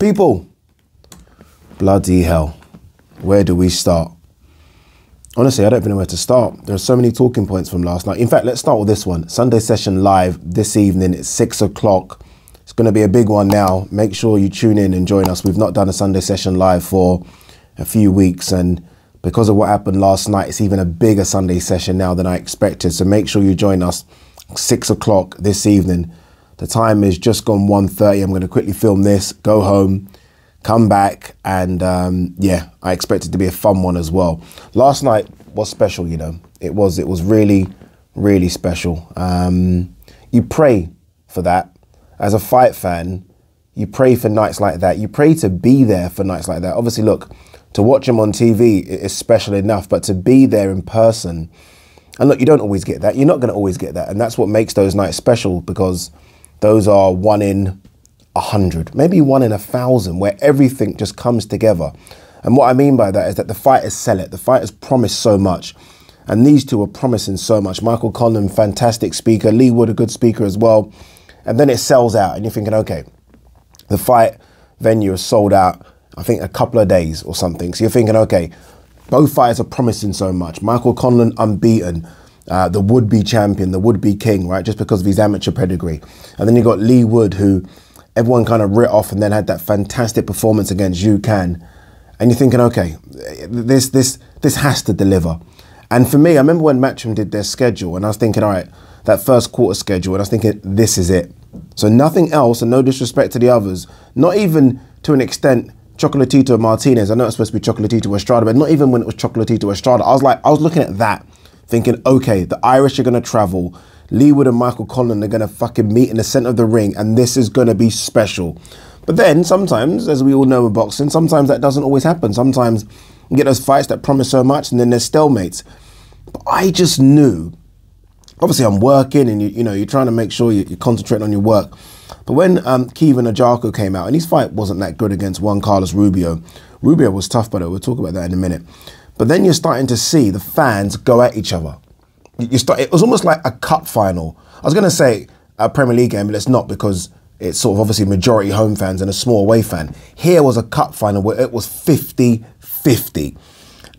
People, bloody hell, where do we start? Honestly, I don't even know where to start. There are so many talking points from last night. In fact, let's start with this one. Sunday session live this evening at 6 o'clock. It's going to be a big one now. Make sure you tune in and join us. We've not done a Sunday session live for a few weeks, and because of what happened last night, it's even a bigger Sunday session now than I expected. So make sure you join us 6 o'clock this evening. The time is just gone 1:30. I'm going to quickly film this, go home, come back, and yeah, I expect it to be a fun one as well. Last night was special, you know. It was really, really special. You pray for that. As a fight fan, you pray for nights like that. You pray to be there for nights like that. Obviously, look, to watch them on TV is special enough, but to be there in person, and look, you don't always get that. You're not going to always get that. And that's what makes those nights special, because those are 1 in 100, maybe 1 in 1,000, where everything just comes together. And what I mean by that is that the fighters sell it. The fighters promise so much. And these two are promising so much. Michael Conlan, fantastic speaker. Leigh Wood, a good speaker as well. And then it sells out. And you're thinking, okay, the fight venue is sold out, I think, a couple of days or something. So you're thinking, okay, both fighters are promising so much. Michael Conlan, unbeaten. The would-be champion, the would-be king, right? Just because of his amateur pedigree. And then you got Leigh Wood, who everyone kind of writ off and then had that fantastic performance against Yu Can. And you're thinking, okay, this has to deliver. And for me, I remember when Matchroom did their schedule, and I was thinking, all right, that first quarter schedule, and I was thinking, this is it. So nothing else, and no disrespect to the others, not even to an extent Chocolatito Martinez. I know it's supposed to be Chocolatito Estrada, but not even when it was Chocolatito Estrada. I was looking at that, thinking, okay, the Irish are going to travel. Leigh Wood and Michael Conlan are going to fucking meet in the center of the ring, and this is going to be special. But then sometimes, as we all know in boxing, sometimes that doesn't always happen. Sometimes you get those fights that promise so much, and then there's stalemates. But I just knew, obviously I'm working, and you know, you're trying to make sure you're concentrating on your work. But when Kevin Ajako came out, and his fight wasn't that good against Juan Carlos Rubio. Rubio was tough, but we'll talk about that in a minute. But then you're starting to see the fans go at each other. It was almost like a cup final. I was going to say a Premier League game, but it's not, because it's sort of obviously majority home fans and a small away fan. Here was a cup final where it was 50-50.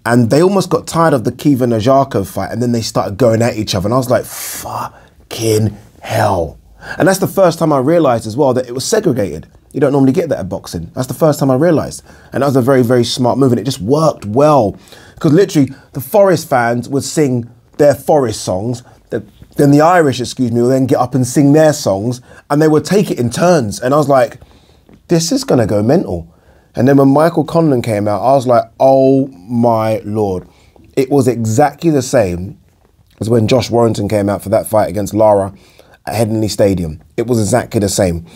And they almost got tired of the Kevin Ajako fight, and then they started going at each other. And I was like, fucking hell. And that's the first time I realised as well that it was segregated. You don't normally get that at boxing. That's the first time I realised. And that was a very, very smart move. And it just worked well. Because literally, the Forest fans would sing their Forest songs. Then the Irish, will then get up and sing their songs. And they would take it in turns. And I was like, this is going to go mental. And then when Michael Conlan came out, I was like, oh my Lord. It was exactly the same as when Josh Warrington came out for that fight against Lara at Headingley Stadium. It was exactly the same.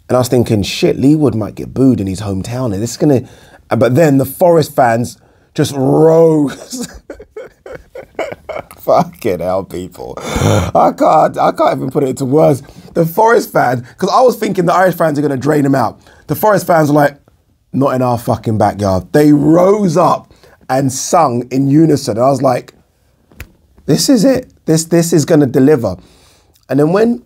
And I was thinking, shit, Leigh Wood might get booed in his hometown. And this is going to... But then the Forest fans just rose. Fucking hell, people. I can't even put it into words. The Forest fans, because I was thinking the Irish fans are going to drain them out. The Forest fans were like, not in our fucking backyard. They rose up and sung in unison. And I was like, this is it. This is going to deliver. And then when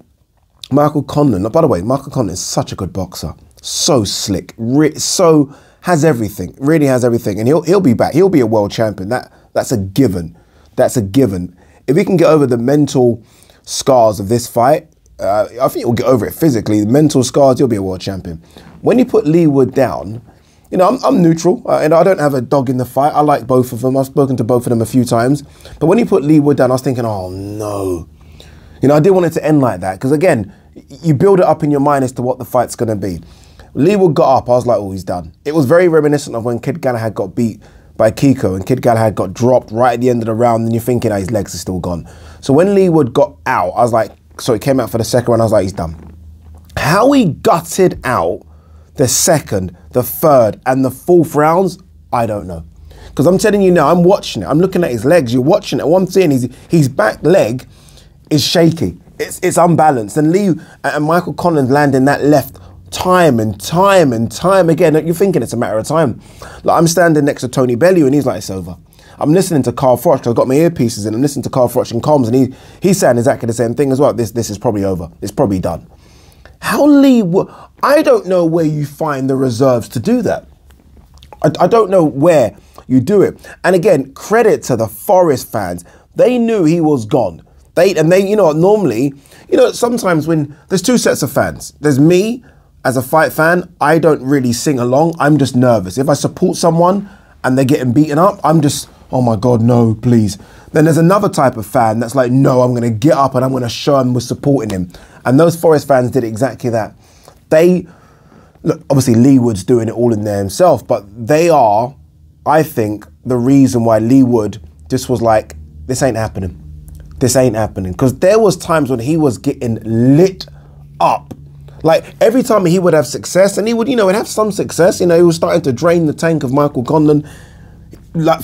Michael Conlan, by the way, Michael Conlan is such a good boxer. So slick. So has everything. Really has everything. And he'll be back. He'll be a world champion. That's a given. That's a given. If he can get over the mental scars of this fight, I think he'll get over it physically. The mental scars, he'll be a world champion. When you put Leigh Wood down, you know, I'm neutral, and I don't have a dog in the fight. I like both of them. I've spoken to both of them a few times. But when you put Leigh Wood down, I was thinking, oh no. You know, I didn't want it to end like that, because again, you build it up in your mind as to what the fight's going to be. Leigh Wood got up, I was like, oh, he's done. It was very reminiscent of when Kid Galahad got beat by Kiko, and Kid Galahad got dropped right at the end of the round, and you're thinking, oh, his legs are still gone. So when Leigh Wood got out, I was like, so he came out for the second round, I was like, he's done. How he gutted out the second, the third, and the fourth rounds, I don't know. Because I'm telling you now, I'm watching it. I'm looking at his legs. You're watching it. What I'm seeing is his back leg is shaky. It's unbalanced. And Leigh and Michael Conlan landing that left time and time and time again. You're thinking it's a matter of time. Like, I'm standing next to Tony Bellew, and he's like, it's over. I'm listening to Carl Froch, because I've got my earpieces in. I'm listening to Carl Froch in comms, and he's saying exactly the same thing as well. This is probably over. It's probably done. How Leigh would... I don't know where you find the reserves to do that. I don't know where you do it. And again, credit to the Forest fans. They knew he was gone. They, you know, normally, you know, sometimes when there's two sets of fans. There's me as a fight fan. I don't really sing along. I'm just nervous. If I support someone and they're getting beaten up, I'm just, oh my God, no, please. Then there's another type of fan that's like, no, I'm going to get up and I'm going to show him we're supporting him. And those Forest fans did exactly that. They, look, obviously Leigh Wood's doing it all in there himself, but they are, I think, the reason why Leigh Wood just was like, this ain't happening. This ain't happening. Because there was times when he was getting lit up. Like every time he would have success, and he would, you know, have some success, you know, he was starting to drain the tank of Michael Conlan. Like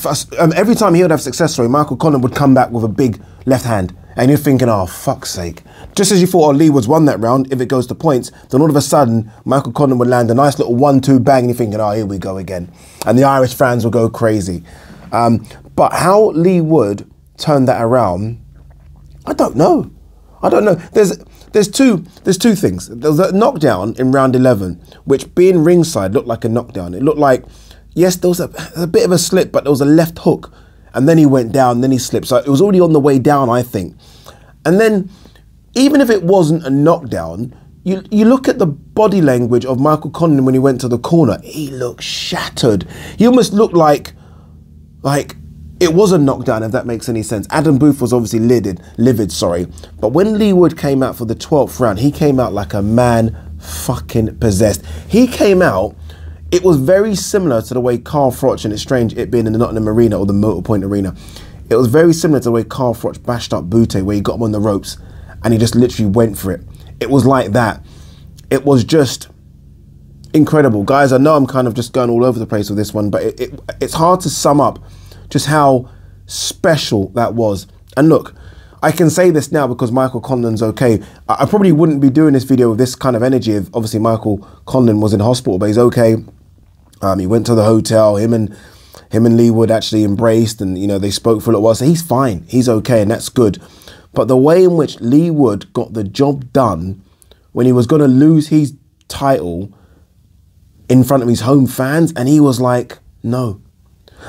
every time he would have success, sorry, Michael Conlan would come back with a big left hand. And you're thinking, oh, fuck's sake. Just as you thought, oh, Leigh Wood's won that round, if it goes to points, then all of a sudden, Michael Conlan would land a nice little 1-2 bang, and you're thinking, oh, here we go again. And the Irish fans will go crazy. But how Leigh Wood turned that around, I don't know. I don't know. There's two things. There was a knockdown in round 11, which being ringside looked like a knockdown. It looked like, yes, there was a bit of a slip, but there was a left hook. And then he went down, then he slipped. So it was already on the way down, I think. And then, even if it wasn't a knockdown, you look at the body language of Michael Conlan when he went to the corner. He looked shattered. He almost looked like it was a knockdown, if that makes any sense. Adam Booth was obviously livid, sorry. But when Leigh Wood came out for the 12th round, he came out like a man fucking possessed. He came out, it was very similar to the way Carl Froch, and it's strange it being in the Nottingham Arena or the Motorpoint Arena. It was very similar to the way Carl Froch bashed up Bute, where he got him on the ropes and he just literally went for it. It was like that. It was just incredible. Guys, I know I'm kind of just going all over the place with this one, but it's hard to sum up just how special that was. And look, I can say this now because Michael Conlan's okay. I probably wouldn't be doing this video with this kind of energy if obviously Michael Conlan was in hospital, but he's okay. He went to the hotel, him and Leigh Wood actually embraced, and you know, they spoke for a little while, so he's fine, he's okay, and that's good. But the way in which Leigh Wood got the job done when he was going to lose his title in front of his home fans, and he was like, no.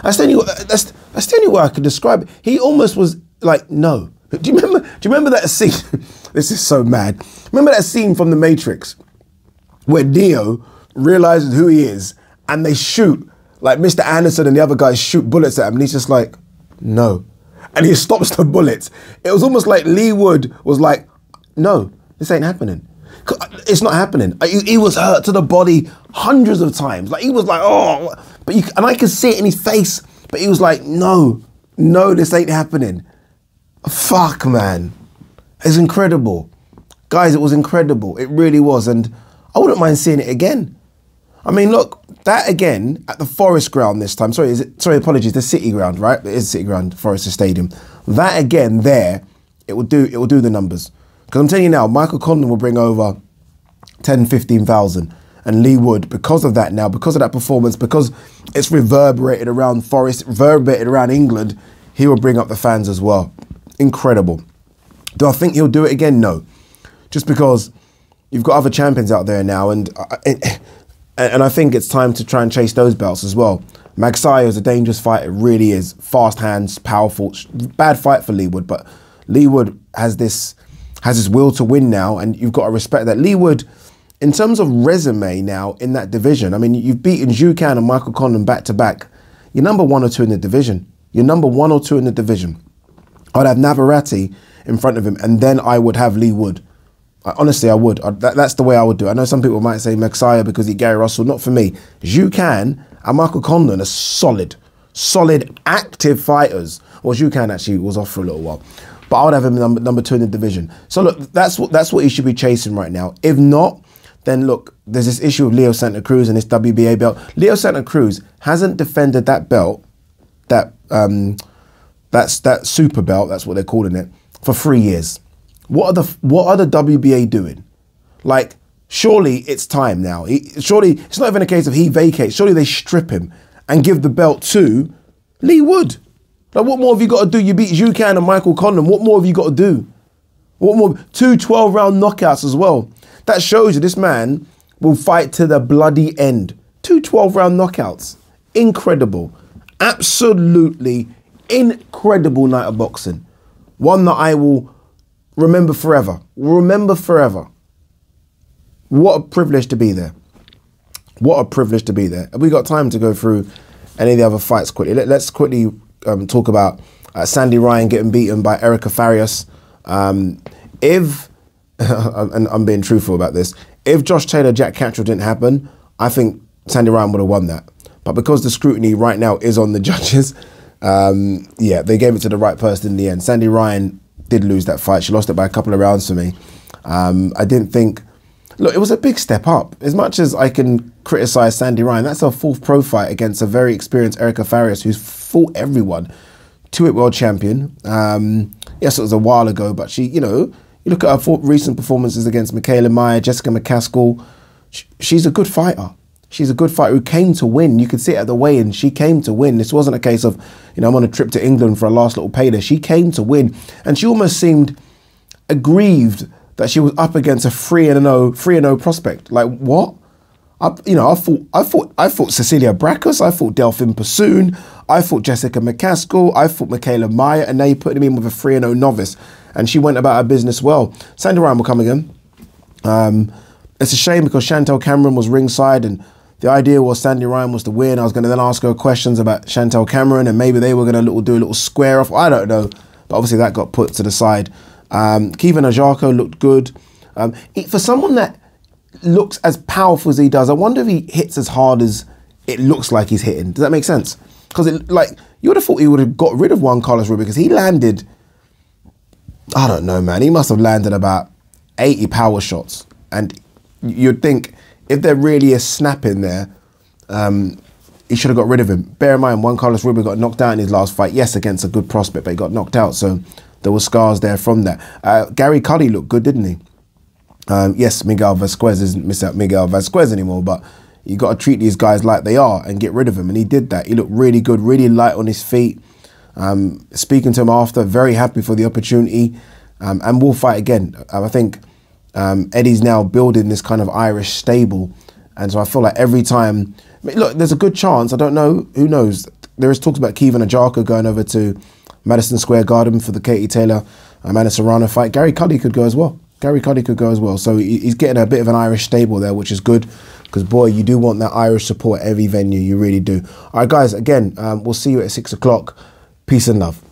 That's the only way I could describe it. He almost was like, no. Do you remember that scene? This is so mad. Remember that scene from The Matrix where Neo realizes who he is and they shoot, like Mr. Anderson and the other guys shoot bullets at him, and he's just like, no. And he stops the bullets. It was almost like Leigh Wood was like, no, this ain't happening. It's not happening. He was hurt to the body hundreds of times. Like he was like, oh, and I could see it in his face, but he was like, no, this ain't happening. Fuck, man. It's incredible. Guys, it was incredible. It really was. And I wouldn't mind seeing it again. I mean, look, that again at the Forest ground this time. Sorry, apologies, the City ground, right? It is City ground, Forest Stadium. That again there, it will do the numbers. Because I'm telling you now, Michael Conlan will bring over 10, 15,000. And Leigh Wood, because of that now, because of that performance, because it's reverberated around Forest, reverberated around England, he will bring up the fans as well. Incredible. Do I think he'll do it again? No. Just because you've got other champions out there now, and I think it's time to try and chase those belts as well. Magsayo is a dangerous fighter, it really is. Fast hands, powerful. Bad fight for Leigh Wood, but Leigh Wood has this will to win now, and you've got to respect that. Leigh Wood, in terms of resume now in that division, I mean, you've beaten Zhu Can and Michael Conlan back to back. You're number 1 or 2 in the division. You're number 1 or 2 in the division. I'd have Navarrete in front of him, and then I would have Leigh Wood. Honestly, I would. That's the way I would do it. I know some people might say Magsayo because he Gary Russell. Not for me. Zhu Can and Michael Conlan are solid, active fighters. Well, Zhu Can actually was off for a little while. But I would have him number 2 in the division. So look, that's what he should be chasing right now. If not, then look, there's this issue of Leo Santa Cruz and this WBA belt. Leo Santa Cruz hasn't defended that belt, that super belt, that's what they're calling it, for 3 years. What are the WBA doing? Like, surely it's time now. Surely it's not even a case of he vacates. Surely they strip him and give the belt to Leigh Wood. Like, what more have you got to do? You beat Zhu Can and Michael Conlan. What more have you got to do? What more? 2 12-round knockouts as well. That shows you this man will fight to the bloody end. 2 12-round knockouts. Incredible. Absolutely incredible night of boxing. One that I will remember forever. Remember forever. What a privilege to be there. What a privilege to be there. Have we got time to go through any of the other fights quickly? Let's quickly talk about Sandy Ryan getting beaten by Erica Farias. If, and I'm being truthful about this, if Josh Taylor, Jack Cantrell didn't happen, I think Sandy Ryan would have won that. But because the scrutiny right now is on the judges, yeah, they gave it to the right person in the end. Sandy Ryan did lose that fight. She lost it by a couple of rounds for me. I didn't think... Look, it was a big step up. As much as I can criticise Sandy Ryan, that's her 4th pro fight against a very experienced Erica Farias, who's fought everyone. 2-weight world champion. Yes, it was a while ago, but she, you know, you look at her recent performances against Michaela Meyer, Jessica McCaskill. She's a good fighter. She's a good fighter who came to win. You could see it at the weigh-in. She came to win. This wasn't a case of, you know, I'm on a trip to England for a last little payday. She came to win. And she almost seemed aggrieved that she was up against a 3-0 prospect. Like, what? You know, I fought Cecilia Brackus, I fought Delphine Passoon, I fought Jessica McCaskill, I fought Michaela Meyer, and now you're putting me in with a 3-0 novice. And she went about her business well. Sandy Ryan will come again. It's a shame because Chantel Cameron was ringside, and the idea was Sandy Ryan was to win. I was going to then ask her questions about Chantel Cameron, and maybe they were going to do a little square off. I don't know. But obviously that got put to the side. Kevin Ajako looked good. For someone that looks as powerful as he does, I wonder if he hits as hard as it looks like he's hitting. Does that make sense? Because like you would have thought he would have got rid of Juan Carlos Ruiz because he landed, I don't know, man. He must have landed about 80 power shots. And you'd think if there really is snap in there, he should have got rid of him. Bear in mind, Juan Carlos Ruiz got knocked out in his last fight. Yes, against a good prospect, but he got knocked out. So there were scars there from that. Gary Cuddy looked good, didn't he? Yes, Miguel Vasquez isn't Miguel Vasquez anymore, but you got to treat these guys like they are and get rid of him. And he did that. He looked really good, really light on his feet. Speaking to him after, very happy for the opportunity. And we'll fight again. I think Eddie's now building this kind of Irish stable. And so I feel like every time... I mean, look, there's a good chance. I don't know. Who knows? There is talks about Kevin Ajako going over to Madison Square Garden for the Katie Taylor, Amanda Serrano fight. Gary Cuddy could go as well. Gary Cuddy could go as well. So he's getting a bit of an Irish stable there, which is good. Because, boy, you do want that Irish support at every venue. You really do. All right, guys, again, we'll see you at 6 o'clock. Peace and love.